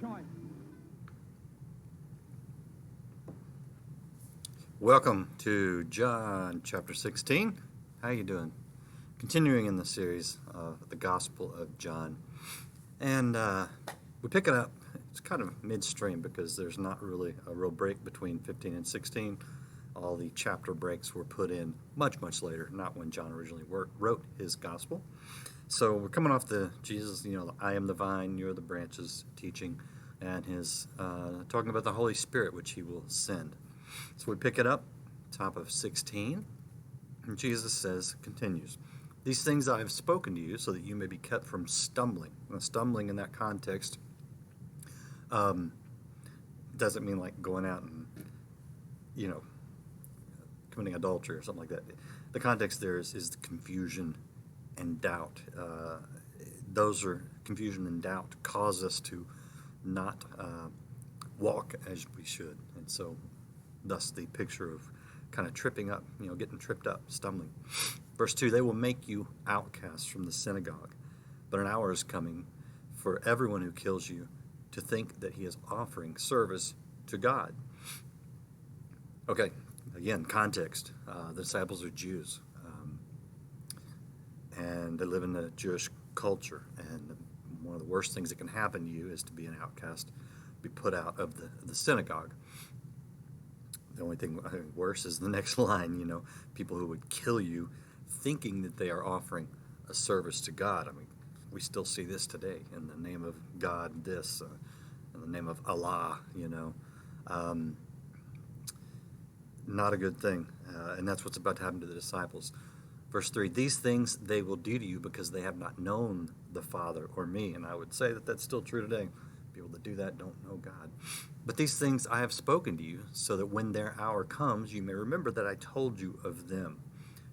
choice. Welcome to John chapter 16. How you doing? Continuing in the series of the Gospel of John. And we pick it up. It's kind of midstream because there's not really a real break between 15 and 16. All the chapter breaks were put in much, much later, not when John originally wrote his Gospel. So we're coming off the Jesus, I am the vine, you're the branches teaching, and his talking about the Holy Spirit, which he will send. So we pick it up, top of 16, and Jesus continues, "These things I have spoken to you so that you may be kept from stumbling." Now, stumbling in that context doesn't mean like going out and, committing adultery or something like that. The context there is the confusion and doubt. Confusion and doubt cause us to not walk as we should. And so thus the picture of kind of tripping up, getting tripped up, stumbling. Verse 2, "They will make you outcasts from the synagogue, but an hour is coming for everyone who kills you to think that he is offering service to God." Okay, again, context. The disciples are Jews, and they live in the Jewish culture, and one of the worst things that can happen to you is to be an outcast, be put out of the synagogue. The only thing worse is the next line, people who would kill you thinking that they are offering a service to God. I mean, we still see this today in the name of God, in the name of Allah, Not a good thing, and that's what's about to happen to the disciples. Verse 3, "These things they will do to you because they have not known the Father or me." And I would say that that's still true today. People that do that don't know God. "But these things I have spoken to you, so that when their hour comes, you may remember that I told you of them.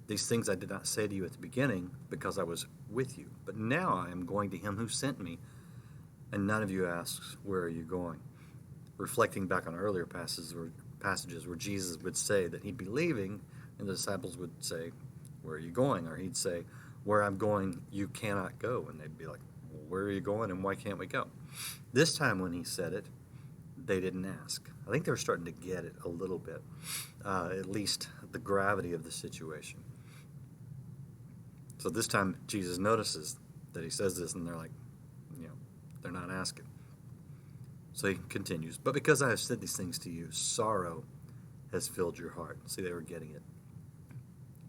These things I did not say to you at the beginning, because I was with you. But now I am going to him who sent me, and none of you asks, 'Where are you going?'" Reflecting back on earlier passages where Jesus would say that he'd be leaving, and the disciples would say, "Where are you going?" Or he'd say, "Where I'm going, you cannot go." And they'd be like, "Well, where are you going, and why can't we go?" This time when he said it, they didn't ask. I think they were starting to get it a little bit, at least the gravity of the situation. So this time Jesus notices that he says this, and they're like, they're not asking. So he continues, "But because I have said these things to you, sorrow has filled your heart." See, they were getting it.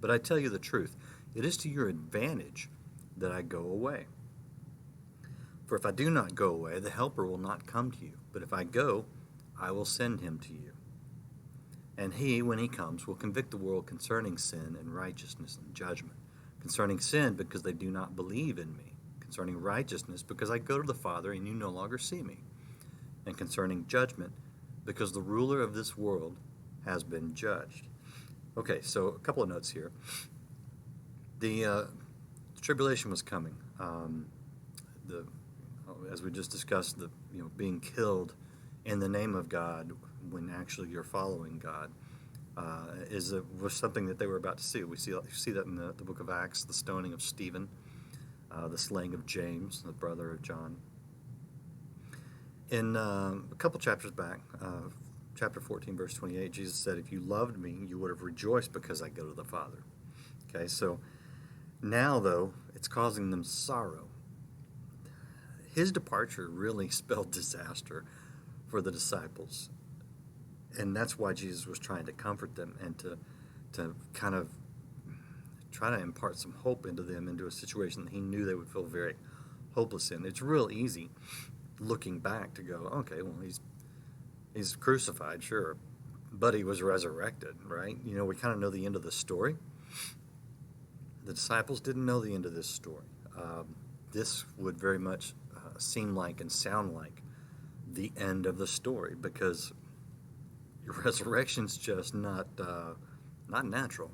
"But I tell you the truth, it is to your advantage that I go away. For if I do not go away, the Helper will not come to you. But if I go, I will send him to you. And he, when he comes, will convict the world concerning sin and righteousness and judgment. Concerning sin, because they do not believe in me. Concerning righteousness, because I go to the Father and you no longer see me. And concerning judgment, because the ruler of this world has been judged." Okay, so a couple of notes here. The tribulation was coming. As we just discussed, being killed in the name of God when actually you're following God was something that they were about to see. We see that in the book of Acts, the stoning of Stephen, the slaying of James, the brother of John. In a couple chapters back, chapter 14, verse 28, Jesus said, "If you loved me, you would have rejoiced because I go to the Father." Okay, so now, though, it's causing them sorrow. His departure really spelled disaster for the disciples. And that's why Jesus was trying to comfort them and to kind of try to impart some hope into them, into a situation that he knew they would feel very hopeless in. It's real easy looking back to go, okay, well, he's crucified, sure, but he was resurrected, right? We kind of know the end of the story. The disciples didn't know the end of this story. This would very much seem like and sound like the end of the story, because resurrection's just not natural.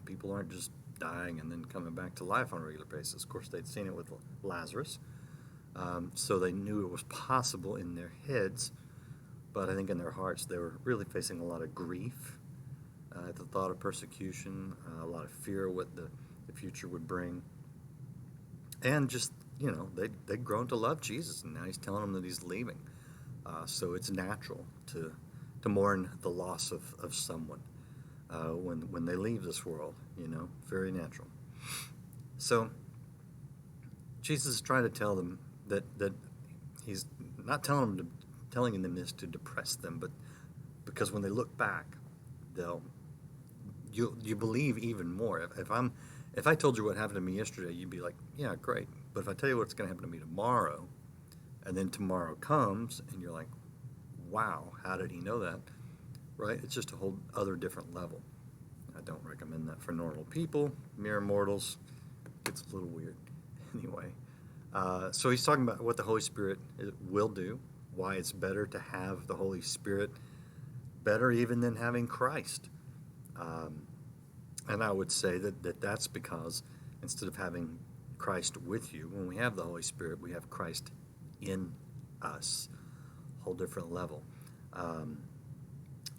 People aren't just dying and then coming back to life on a regular basis. Of course, they'd seen it with Lazarus, so they knew it was possible in their heads, but I think in their hearts they were really facing a lot of grief at the thought of persecution, a lot of fear of what the future would bring, and just they'd grown to love Jesus, and now he's telling them that he's leaving. So it's natural to mourn the loss of someone when they leave this world, very natural. So Jesus is trying to tell them that he's not telling them this to depress them, but because when they look back, you believe even more. If I told you what happened to me yesterday, you'd be like, yeah, great. But if I tell you what's going to happen to me tomorrow, and then tomorrow comes, and you're like, wow, how did he know that? Right? It's just a whole other different level. I don't recommend that for normal people. Mere mortals, it's a little weird. Anyway, so he's talking about what the Holy Spirit will do, why it's better to have the Holy Spirit, better even than having Christ. And I would say that's because instead of having Christ with you, when we have the Holy Spirit, we have Christ in us, whole different level.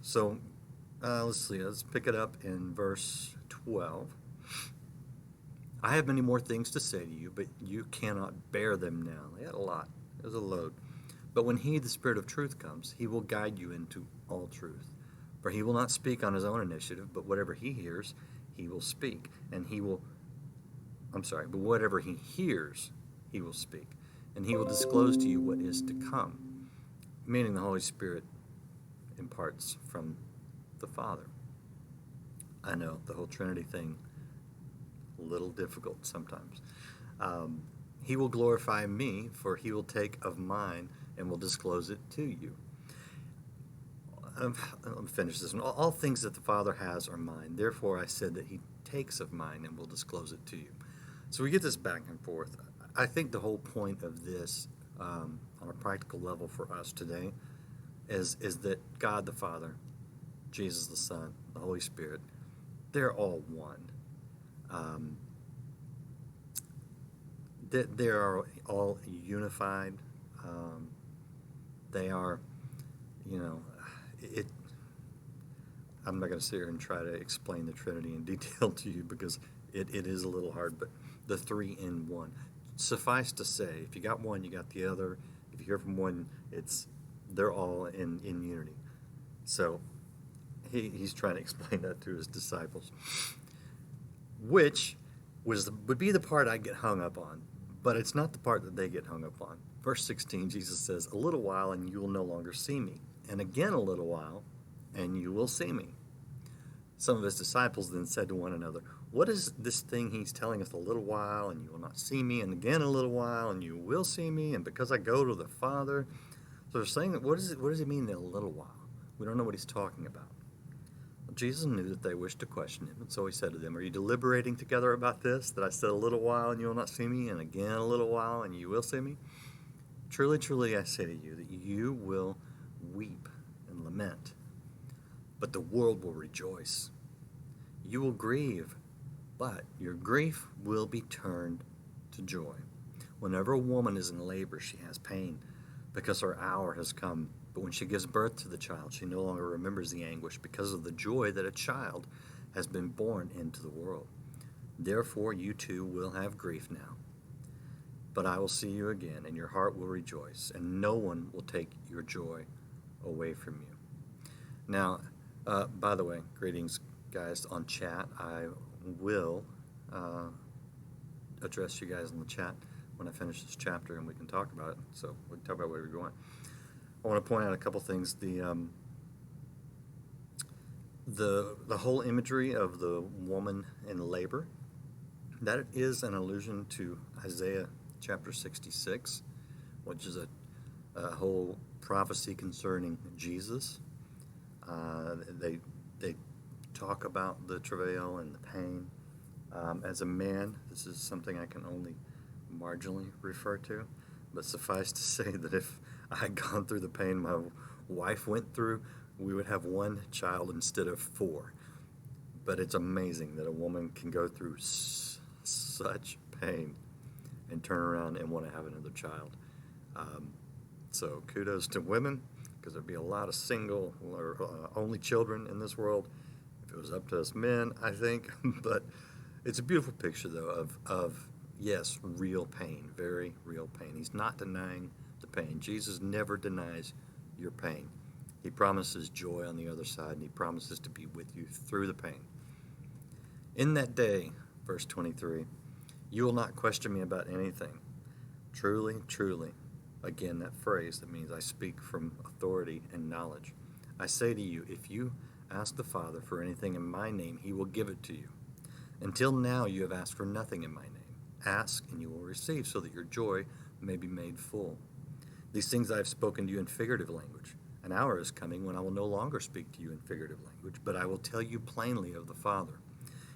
So let's see, let's pick it up in verse 12. I have many more things to say to you, but you cannot bear them now. They had a lot. It was a load. But when he, the Spirit of truth, comes, he will guide you into all truth. For he will not speak on his own initiative, but whatever he hears, he will speak. But whatever he hears, he will speak. And he will disclose to you what is to come. Meaning the Holy Spirit imparts from the Father. I know, the whole Trinity thing, a little difficult sometimes. He will glorify me, for he will take of mine and will disclose it to you. Let me finish this one. All things that the Father has are mine. Therefore I said that he takes of mine and will disclose it to you. So we get this back and forth. I think the whole point of this, on a practical level for us today, is that God the Father, Jesus the Son, the Holy Spirit, they're all one. They are all unified. They are, I'm not going to sit here and try to explain the Trinity in detail to you because it is a little hard, but the three in one. Suffice to say, if you got one, you got the other. If you hear from one, they're all in unity. So he's trying to explain that to his disciples, which would be the part I get hung up on, but it's not the part that they get hung up on. Verse 16, Jesus says, "A little while and you will no longer see me, and again a little while and you will see me." Some of his disciples then said to one another, "What is this thing he's telling us, a little while and you will not see me, and again a little while and you will see me, and because I go to the Father?" So they're saying, what does he mean, a little while? We don't know what he's talking about. Well, Jesus knew that they wished to question him, and so he said to them, "Are you deliberating together about this, that I said a little while and you will not see me, and again a little while and you will see me? Truly, truly, I say to you that you will weep and lament, but the world will rejoice. You will grieve, but your grief will be turned to joy. Whenever a woman is in labor, she has pain, because her hour has come. But when she gives birth to the child, she no longer remembers the anguish because of the joy that a child has been born into the world. Therefore, you too will have grief now. But I will see you again, and your heart will rejoice, and no one will take your joy away from you." Now, by the way, greetings, guys, on chat. I will address you guys in the chat when I finish this chapter, and we can talk about it. So we can talk about whatever you want. I want to point out a couple things. The whole imagery of the woman in labor, that is an allusion to Isaiah chapter 66, which is a whole prophecy concerning Jesus. They talk about the travail and the pain. As a man, this is something I can only marginally refer to, but suffice to say that if I had gone through the pain my wife went through, we would have one child instead of four. But it's amazing that a woman can go through such pain and turn around and want to have another child. So kudos to women, because there'd be a lot of single or only children in this world if it was up to us men, I think. But it's a beautiful picture, though, of yes, real pain, very real pain. He's not denying the pain. Jesus never denies your pain. He promises joy on the other side, and he promises to be with you through the pain. In that day, verse 23, you will not question me about anything. Truly, truly. Again, that phrase that means I speak from authority and knowledge. I say to you, if you ask the Father for anything in my name, he will give it to you. Until now you have asked for nothing in my name. Ask, and you will receive, so that your joy may be made full. These things I have spoken to you in figurative language. An hour is coming when I will no longer speak to you in figurative language, but I will tell you plainly of the Father.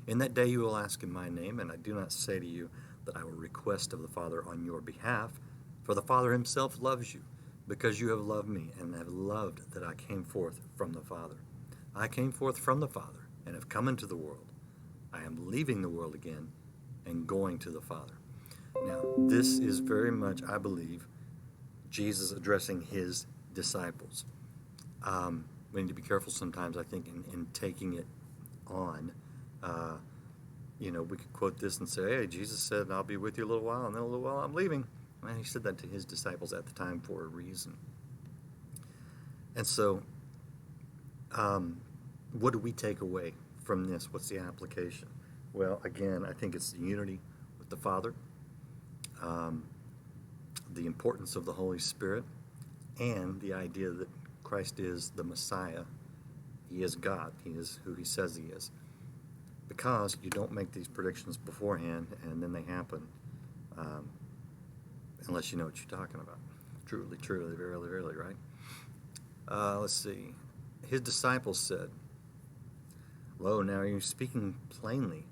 In that day you will ask in my name, and I do not say to you that I will request of the Father on your behalf, for the Father himself loves you, because you have loved me and have loved that I came forth from the Father. I came forth from the Father and have come into the world. I am leaving the world again and going to the Father. Now, this is very much, I believe, Jesus addressing his disciples. We need to be careful sometimes, I think, in taking it on. We could quote this and say, hey, Jesus said, I'll be with you a little while, and then a little while I'm leaving. And he said that to his disciples at the time for a reason. And so, what do we take away from this? What's the application? Well, again, I think it's the unity with the Father, the importance of the Holy Spirit, and the idea that Christ is the Messiah. He is God. He is who he says he is. Because you don't make these predictions beforehand and then they happen unless you know what you're talking about. Truly, truly, verily, verily, right? Let's see. His disciples said, lo, now you're speaking plainly.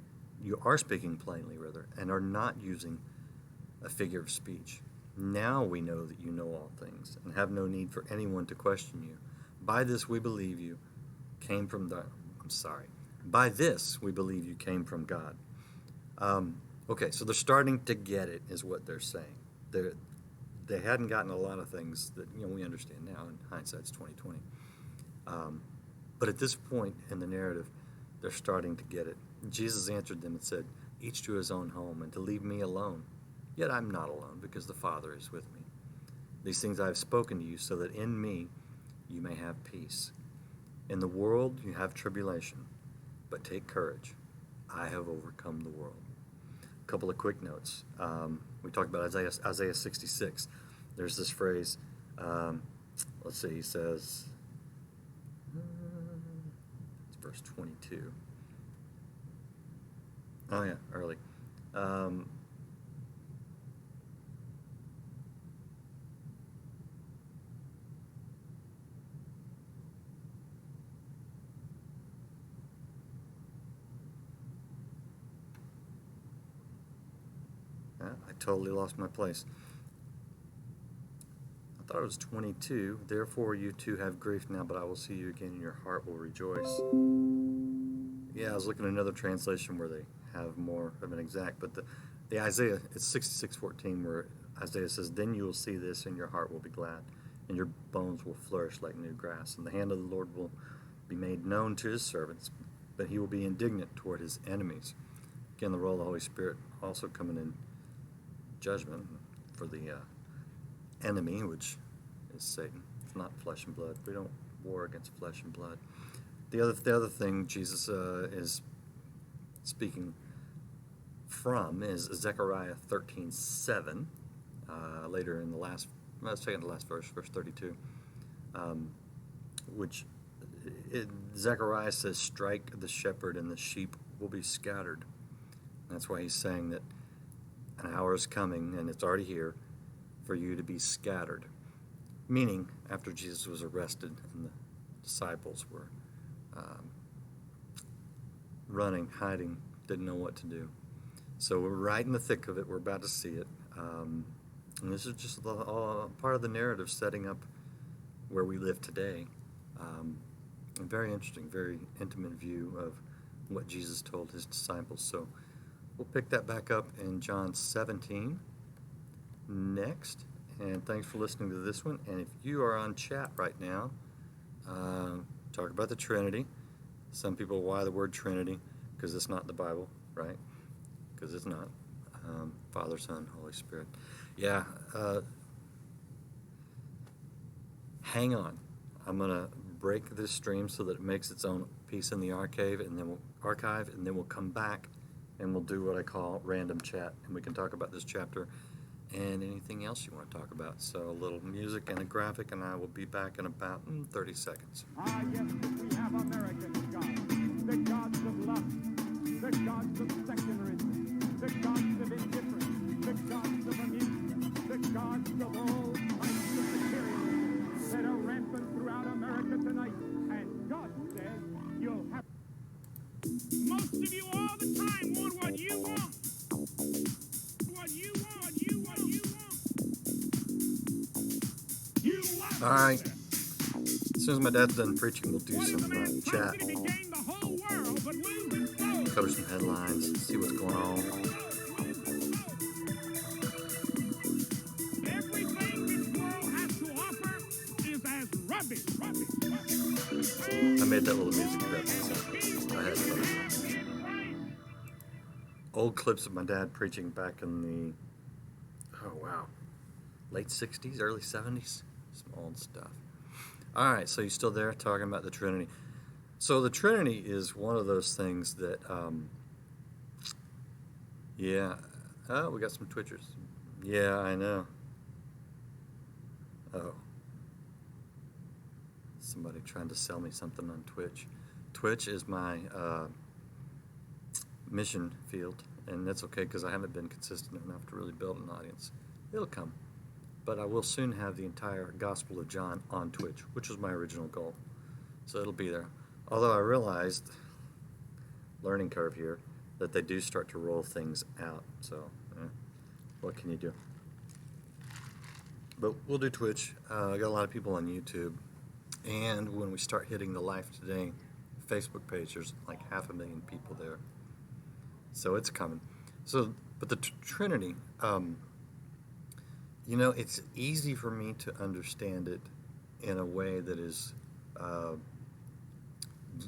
You are speaking plainly, rather, and are not using a figure of speech. Now we know that you know all things and have no need for anyone to question you. By this we believe you came from By this we believe you came from God. Okay, so they're starting to get it, is what they're saying. They hadn't gotten a lot of things that we understand now, in hindsight's 2020. But at this point in the narrative, they're starting to get it. Jesus answered them and said, each to his own home, and to leave me alone. Yet I'm not alone, because the Father is with me. These things I have spoken to you, so that in me you may have peace. In the world you have tribulation, but take courage. I have overcome the world. A couple of quick notes. We talked about Isaiah 66. There's this phrase, let's see, he says, it's verse 22. Oh yeah, early. I totally lost my place. I thought it was 22. Therefore you too have grief now, but I will see you again, and your heart will rejoice. Yeah, I was looking at another translation where they have more of an exact, but the Isaiah, it's 66:14, where Isaiah says, then you will see this, and your heart will be glad, and your bones will flourish like new grass, and the hand of the Lord will be made known to his servants, but he will be indignant toward his enemies. Again, the role of the Holy Spirit also coming in judgment for the enemy, which is Satan. It's not flesh and blood. We don't war against flesh and blood. The other thing Jesus is speaking from is Zechariah 13:7. Later in the second to last verse, verse 32, which Zechariah says, "Strike the shepherd, and the sheep will be scattered." That's why he's saying that an hour is coming, and it's already here, for you to be scattered. Meaning, after Jesus was arrested and the disciples were running, hiding, didn't know what to do. So we're right in the thick of it. We're about to see it. And this is just part of the narrative setting up where we live today. A very interesting, very intimate view of what Jesus told his disciples. So we'll pick that back up in John 17 next. And thanks for listening to this one. And if you are on chat right now, talk about the Trinity. Some people, why the word Trinity? Because it's not in the Bible, right? Because it's not. Father, Son, Holy Spirit. Yeah. hang on. I'm going to break this stream so that it makes its own piece in the archive, and then we'll come back and we'll do what I call random chat, and we can talk about this chapter and anything else you want to talk about. So a little music and a graphic, and I will be back in about 30 seconds. Ah, yes, we have American gods, the gods of lust, the gods of secularism, the gods of indifference, the gods of amusement, the gods of all kinds of materialism that are rampant throughout America tonight. And God says you'll have... Most of you all the time want what you want. What you want, you want, you want. You want. All right. As soon as my dad's done preaching, we'll do some chat, cover some headlines, see what's going on. Everything this world has to offer is as rubbish. I made that little music graphic, so I had fun. Old clips of my dad preaching back in the, late 60s, early 70s. Some old stuff. All right, so you're still there talking about the Trinity. So the Trinity is one of those things that, we got some Twitchers. Yeah, I know. Oh. Somebody trying to sell me something on Twitch. Twitch is my mission field, and that's okay because I haven't been consistent enough to really build an audience. It'll come. But I will soon have the entire Gospel of John on Twitch, which was my original goal. So it'll be there. Although I realized, learning curve here, that they do start to roll things out. So, what can you do? But we'll do Twitch. I got a lot of people on YouTube. And when we start hitting the Life Today Facebook page, there's like 500,000 people there. So it's coming. So, but the Trinity, it's easy for me to understand it in a way that is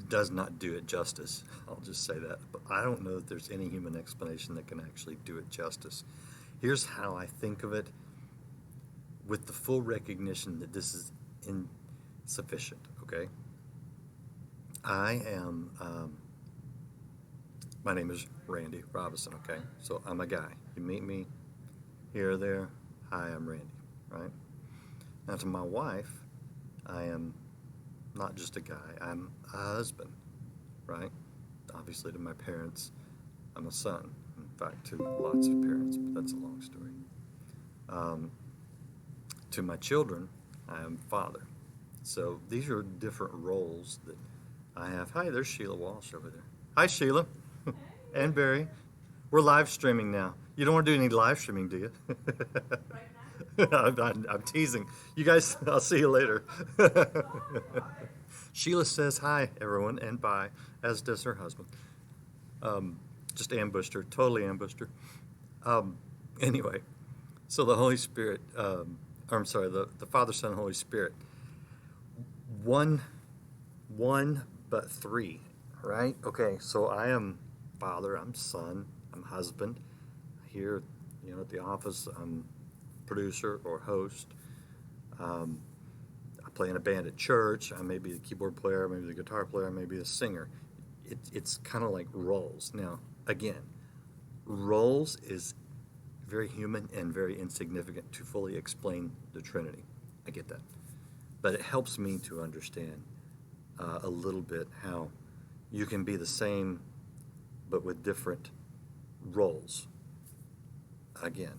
does not do it justice. I'll just say that. But I don't know that there's any human explanation that can actually do it justice. Here's how I think of it, with the full recognition that this is insufficient, okay? I am, my name is Randy Robinson, okay? So I'm a guy. You meet me here or there, hi, I'm Randy, right? Now to my wife, I am not just a guy, I'm a husband, right? Obviously to my parents, I'm a son. In fact, to lots of parents, but that's a long story. To my children, I am father. So these are different roles that I have. Hi, there's Sheila Walsh over there. Hi, Sheila. And Barry. We're live streaming now. You don't want to do any live streaming, do you? Right now? I'm teasing. You guys, I'll see you later. Sheila says hi, everyone, and bye, as does her husband. Just ambushed her, totally ambushed her. Anyway, so the Holy Spirit, the Father, Son, Holy Spirit, one but three, right? Okay, so I am father, I'm son, I'm husband. Here, at the office, I'm producer or host. I play in a band at church. I may be the keyboard player, maybe the guitar player, maybe a singer. It's kind of like roles. Now, again, roles is very human and very insignificant to fully explain the Trinity. I get that. But it helps me to understand a little bit how you can be the same but with different roles. Again,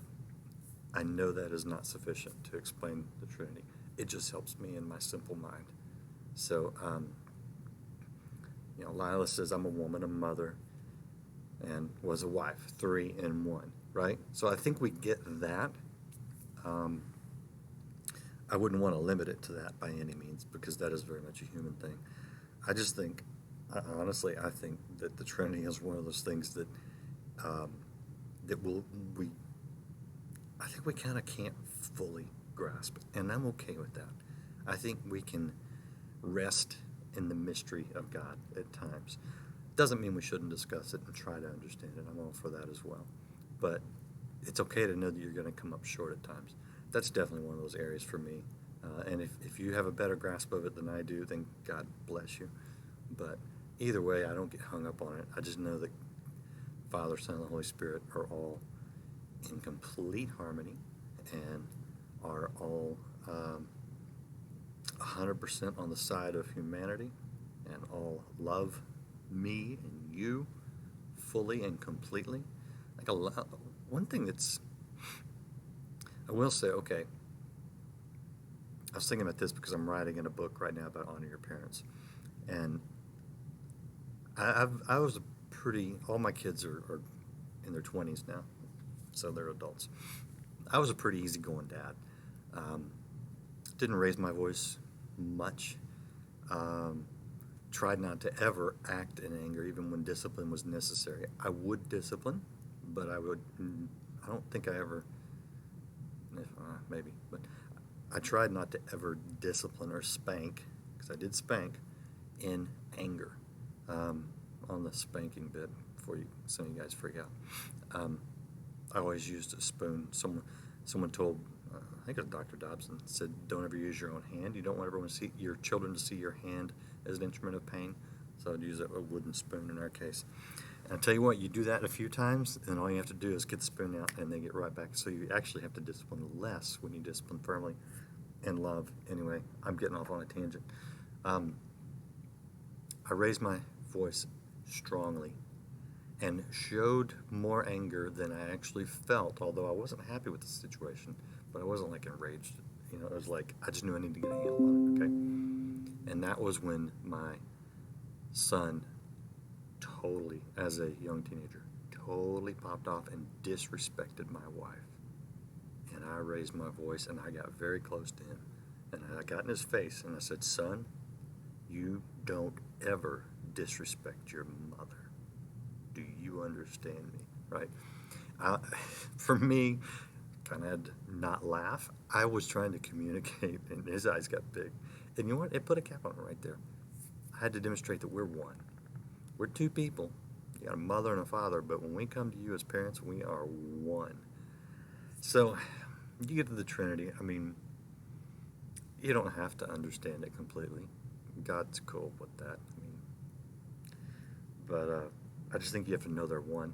I know that is not sufficient to explain the Trinity. It just helps me in my simple mind. So, Lila says, I'm a woman, a mother, and was a wife, 3 in 1, right? So I think we get that. I wouldn't want to limit it to that by any means, because that is very much a human thing. I just think, honestly, I think that the Trinity is one of those things that I think we kind of can't fully grasp it, and I'm okay with that. I think we can rest in the mystery of God at times. Doesn't mean we shouldn't discuss it and try to understand it. I'm all for that as well. But it's okay to know that you're going to come up short at times. That's definitely one of those areas for me And if you have a better grasp of it than I do, then God bless you. But either way, I don't get hung up on it. I just know that Father, Son, and the Holy Spirit are all in complete harmony and are all 100% on the side of humanity and all love me and you fully and completely. One thing that's, I will say, okay, I was thinking about this because I'm writing in a book right now about honor your parents. And I was a pretty, all my kids are in their 20s now, so they're adults. I was a pretty easygoing dad. Didn't raise my voice much. Tried not to ever act in anger, even when discipline was necessary. I would discipline, but I don't think I ever, maybe, but I tried not to ever discipline or spank, because I did spank, in anger. On the spanking bit, before some of you guys freak out. I always used a spoon. Someone told, I think it was Dr. Dobson, said, don't ever use your own hand. You don't want everyone to see your children to see your hand as an instrument of pain. So I'd use a wooden spoon in our case. And I tell you what, you do that a few times, and all you have to do is get the spoon out, and they get right back. So you actually have to discipline less when you discipline firmly and love. Anyway, I'm getting off on a tangent. I raised my voice strongly and showed more anger than I actually felt, although I wasn't happy with the situation, but I wasn't like enraged. It was like I just knew I needed to get a handle on it, okay? And that was when my son totally, as a young teenager, totally popped off and disrespected my wife. And I raised my voice and I got very close to him. And I got in his face and I said, son, you don't ever disrespect your mother. Do you understand me? Right? For me, kind of had to not laugh. I was trying to communicate, and his eyes got big. And you know what? It put a cap on it right there. I had to demonstrate that we're one. We're two people. You got a mother and a father, but when we come to you as parents, we are one. So you get to the Trinity. I mean, you don't have to understand it completely. God's cool with that. But I just think you have to know they're one,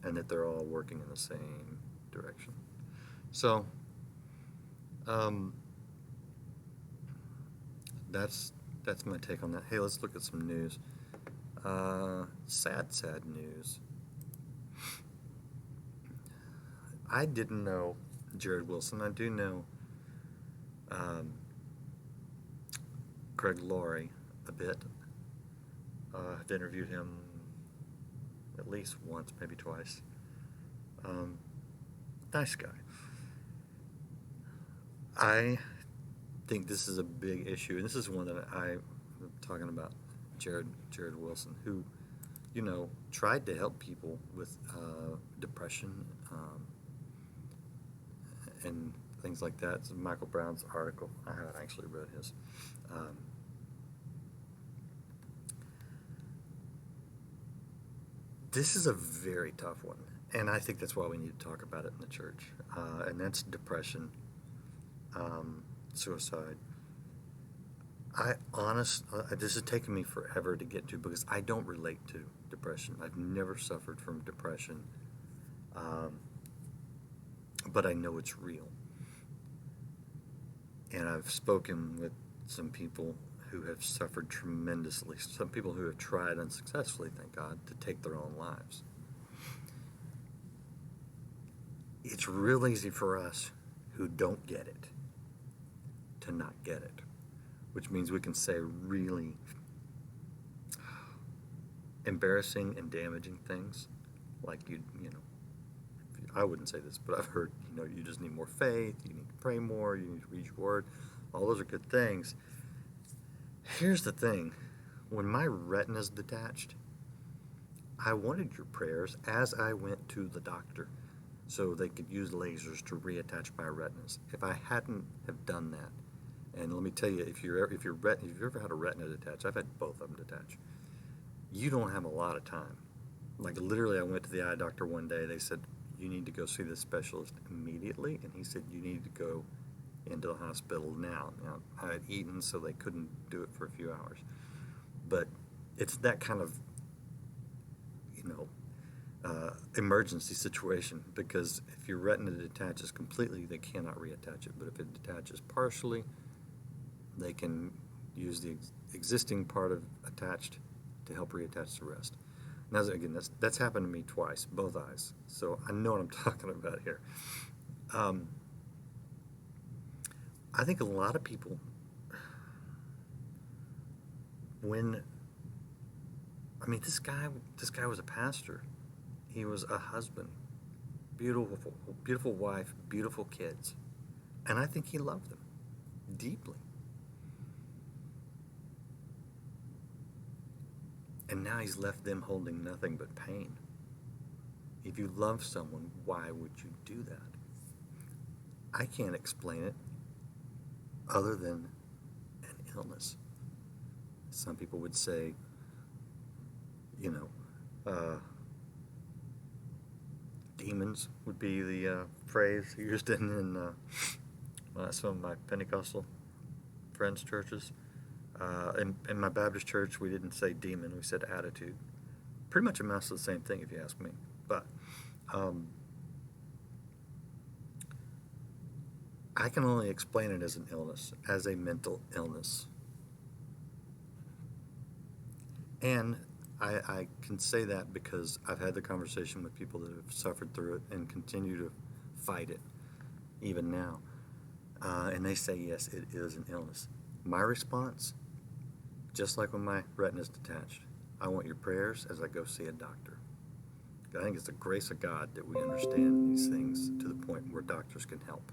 and that they're all working in the same direction. So, that's my take on that. Hey, let's look at some news. Sad news. I didn't know Jared Wilson. I do know Craig Laurie a bit. I've interviewed him at least once, maybe twice. Nice guy. I think this is a big issue, and this is one that I'm talking about. Jared Wilson, who, tried to help people with depression and things like that. It's Michael Brown's article. I haven't actually read his. This is a very tough one, and I think that's why we need to talk about it in the church, and that's depression, suicide. This has taken me forever to get to because I don't relate to depression. I've never suffered from depression, but I know it's real. And I've spoken with some people who have suffered tremendously, some people who have tried unsuccessfully, thank God, to take their own lives. It's real easy for us who don't get it to not get it, which means we can say really embarrassing and damaging things like I wouldn't say this, but I've heard, you just need more faith, you need to pray more, you need to read your word. All those are good things. Here's the thing. When my retina's detached, I wanted your prayers as I went to the doctor so they could use lasers to reattach my retinas. If I hadn't have done that, and let me tell you, if you've ever had a retina detached, I've had both of them detached, you don't have a lot of time. Like literally, I went to the eye doctor one day. They said, you need to go see this specialist immediately. And he said, you need to go into the hospital now. Now, I had eaten, so they couldn't do it for a few hours. But it's that kind of, emergency situation, because if your retina detaches completely, they cannot reattach it. But if it detaches partially, they can use the existing part of attached to help reattach the rest. Now, again, that's happened to me twice, both eyes. So I know what I'm talking about here. I think a lot of people, this guy was a pastor. He was a husband, beautiful wife, beautiful kids. And I think he loved them deeply. And now he's left them holding nothing but pain. If you love someone, why would you do that? I can't explain it other than an illness. Some people would say, demons would be the phrase used in some of my Pentecostal friends' churches. In my Baptist church, we didn't say demon, we said attitude. Pretty much amounts to the same thing if you ask me. But I can only explain it as an illness, as a mental illness. And I can say that because I've had the conversation with people that have suffered through it and continue to fight it, even now. And they say, yes, it is an illness. My response, just like when my retina is detached, I want your prayers as I go see a doctor. I think it's the grace of God that we understand these things to the point where doctors can help.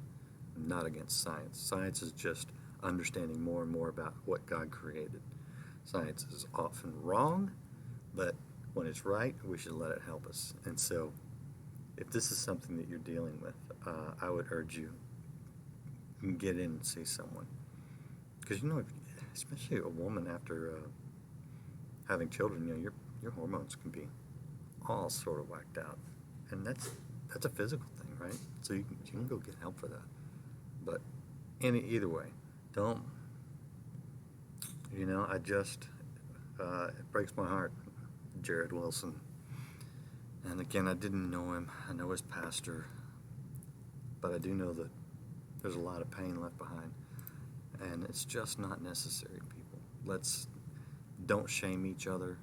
I'm not against science. Science is just understanding more and more about what God created. Science is often wrong, but when it's right, we should let it help us. And so, if this is something that you're dealing with, I would urge you, get in and see someone. Because, especially a woman after having children, your hormones can be all sort of whacked out. And that's a physical thing, right? So you can go get help for that. But either way, don't, it breaks my heart, Jared Wilson. And again, I didn't know him. I know his pastor. But I do know that there's a lot of pain left behind. And it's just not necessary, people. Don't shame each other.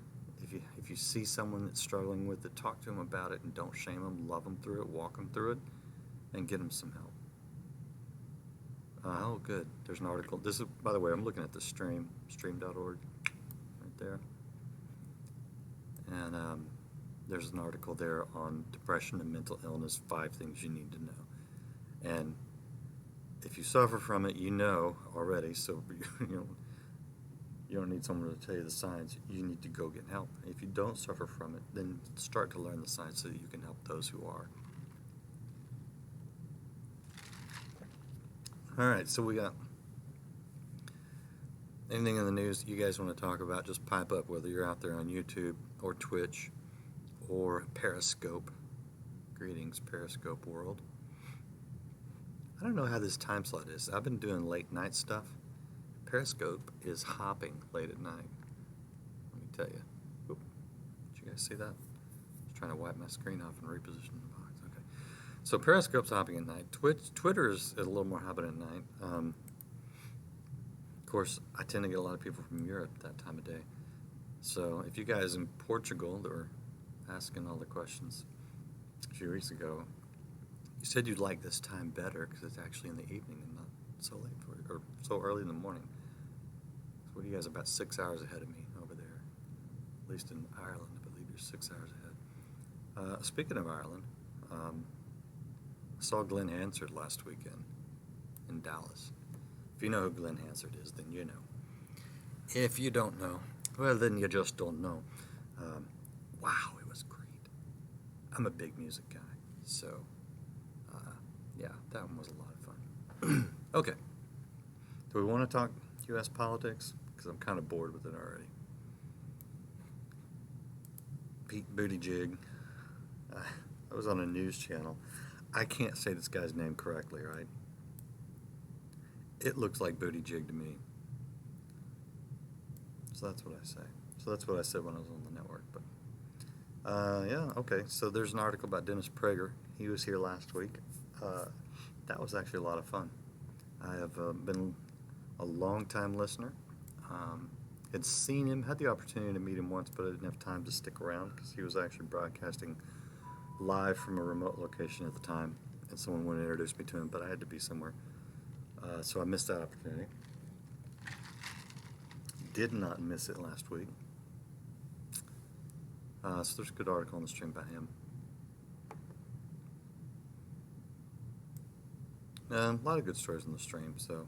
If you see someone that's struggling with it, talk to them about it and don't shame them. Love them through it, walk them through it, and get them some help. Oh, good. There's an article. This is, by the way, I'm looking at the stream.org right there. And there's an article there on depression and mental illness, 5 things you need to know. And if you suffer from it, you know already, so you don't need someone to tell you the signs. You need to go get help. If you don't suffer from it, then start to learn the signs so that you can help those who are. All right, so we got anything in the news that you guys want to talk about, just pipe up, whether you're out there on YouTube or Twitch or Periscope. Greetings, Periscope world. I don't know how this time slot is. I've been doing late night stuff. Periscope is hopping late at night. Let me tell you. Oop. Did you guys see that? I was trying to wipe my screen off and reposition the box. Okay. So Periscope's hopping at night. Twitter is a little more hopping at night. Of course, I tend to get a lot of people from Europe that time of day. So if you guys in Portugal that were asking all the questions a few weeks ago, you said you'd like this time better because it's actually in the evening and not so late for you, or so early in the morning. So what are you guys, about 6 hours ahead of me over there? At least in Ireland, I believe you're 6 hours ahead. Speaking of Ireland, I saw Glenn Hansard last weekend in Dallas. If you know who Glenn Hansard is, then you know. If you don't know, well, then you just don't know. Wow, it was great. I'm a big music guy, so yeah, that one was a lot of fun. Okay. Do we want to talk U.S. politics? Because I'm kind of bored with it already. Pete Buttigieg. I was on a news channel. I can't say this guy's name correctly, right? it looks like booty jig to me. So that's what I say. So that's what I said when I was on the network. But yeah, okay. So there's an article about Dennis Prager. He was here last week. That was actually a lot of fun. I have been a long-time listener. Had seen him, had the opportunity to meet him once, but I didn't have time to stick around because he was actually broadcasting live from a remote location at the time, and someone wanted to introduce me to him, but I had to be somewhere. So I missed that opportunity. Did not miss it last week. So there's a good article on the stream about him. A lot of good stories on the stream, so.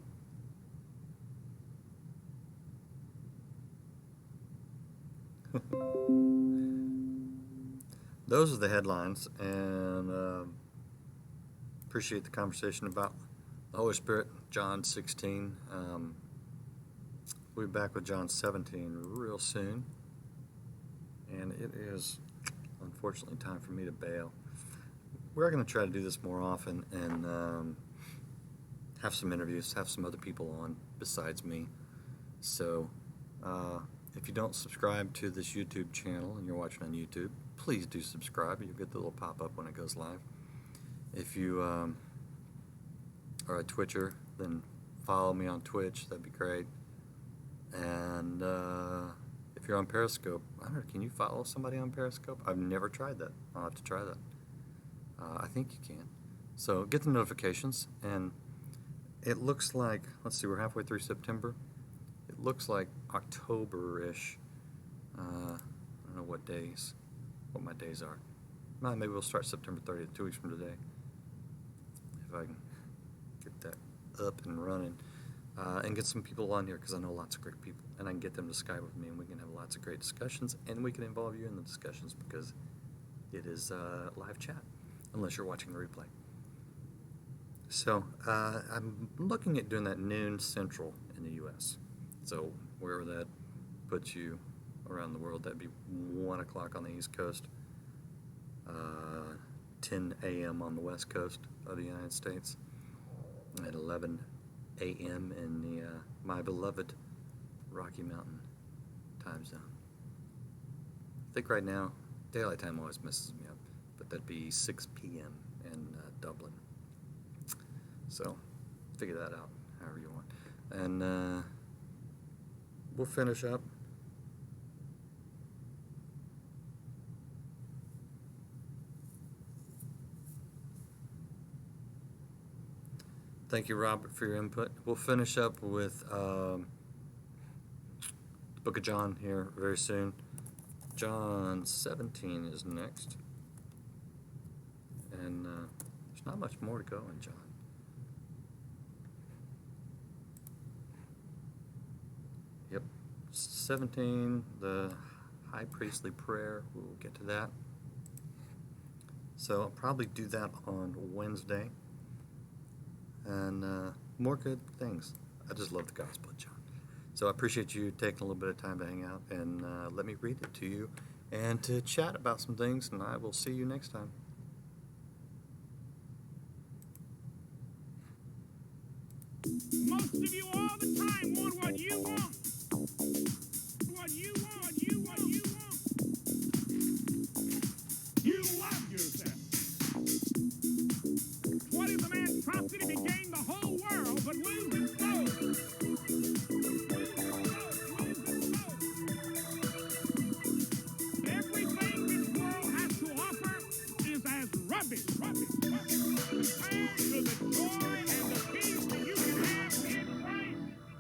Those are the headlines, and appreciate the conversation about the Holy Spirit, John 16. We'll be back with John 17 real soon, and it is unfortunately time for me to bail. We're going to try to do this more often and have some interviews, have some other people on besides me. So if you don't subscribe to this YouTube channel and you're watching on YouTube, please do subscribe. You'll get the little pop-up when it goes live. If you are a Twitcher, then follow me on Twitch. That'd be great. And if you're on Periscope, I don't know, can you follow somebody on Periscope? I've never tried that. I'll have to try that. I think you can. So get the notifications, and it looks like, let's see, we're halfway through September. It looks like October-ish. I don't know what my days are. Maybe we'll start September 30th, 2 weeks from today. If I can get that up and running. And get some people on here, because I know lots of great people. And I can get them to Skype with me, and we can have lots of great discussions. And we can involve you in the discussions, because it is live chat, unless you're watching the replay. So I'm looking at doing that noon Central in the U.S. So wherever that puts you around the world, that'd be 1 o'clock on the East Coast, 10 a.m. on the West Coast of the United States, and 11 a.m. in the my beloved Rocky Mountain time zone. I think right now, daylight time always messes me up, but that'd be 6 p.m. in Dublin. So, figure that out however you want. And we'll finish up. Thank you, Robert, for your input. We'll finish up with the Book of John here very soon. John 17 is next. And there's not much more to go in John. Yep. 17, the high priestly prayer. We'll get to that. So I'll probably do that on Wednesday. And more good things. I just love the Gospel of John. So I appreciate you taking a little bit of time to hang out and let me read it to you and to chat about some things, and I will see you next time. Most of you all the time want what you want. What you want.